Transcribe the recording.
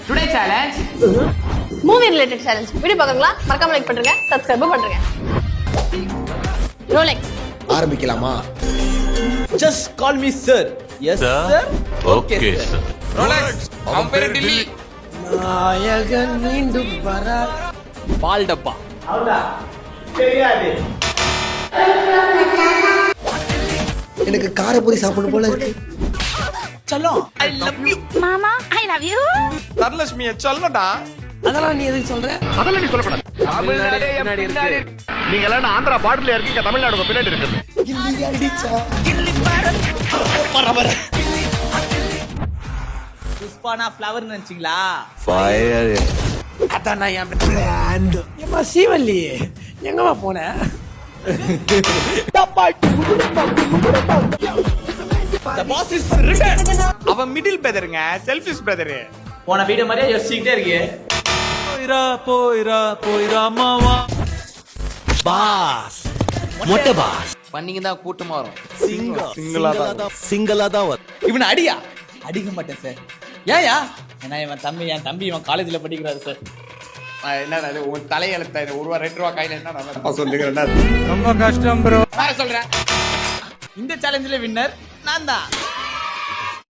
Today challenge movie related challenge. Video பார்க்கறீங்களா? மறக்காம like பண்ணுங்க, சப்ஸ்கிரைப் பண்ணுங்க. ரோலெக்ஸ் ஆரம்பிக்கலாமா? Just call me sir. Yes sir. Okay sir. Rolex compare Delhi நாயகன் மீண்டும் வரார். பால் டப்பா. எனக்கு காரப்பொரி சாப்பிடணும் போல இருக்கு. செல்லம். ஐ லவ் யூ மாமா ஐ லவ் யூ. தர்லட்சுமிய சொல்லடா. அதெல்லாம் நீ எதுக்கு சொல்ற? அதெல்லாம் நீ சொல்லப்படாது. தமிழ்நாடு பின்னாடி இருக்கு. நீங்க எல்லாம் ஆந்திரா பார்டர்ல இருக்கீங்க, தமிழ்நாடு உங்க பின்னாடி இருக்குது. கில்லி அடிச்சா. புஷ்பானா ஃப்ளவர் நினைச்சீங்களா? அதான் நான் என் பிராண்ட். ஏமா சீவல்லி எங்கம்மா போன? The boss is written. அவன் மிடில் பிரதர்ங்க, செல்ஃபிஷ் பிரதர். போன வீடியோ மாதிரியே யோசிச்சுக்கிட்டே இருக்கே. போயிரா மாவா. பாஸ் மொட்டை பாஸ் பண்ணிங்க தான் கூட்டமா வரும். சிங்கிளா தான் வரும். இவனை அடியா? அடிக்க மாட்டேன் சார். ஏயா? ஏன்னா என் தம்பி இவன் காலேஜ்ல படிக்கிறாரு சார். என்னடா இது உன் தலையெழுத்த இது ஒரு ரூபா 2 ரூபா கையில என்ன நான் சொல்லுகிறேன். ரொம்ப கஷ்டம் ப்ரோ. நான் சொல்றேன். இந்த சேலஞ்சில வின்னர் நான் தான்.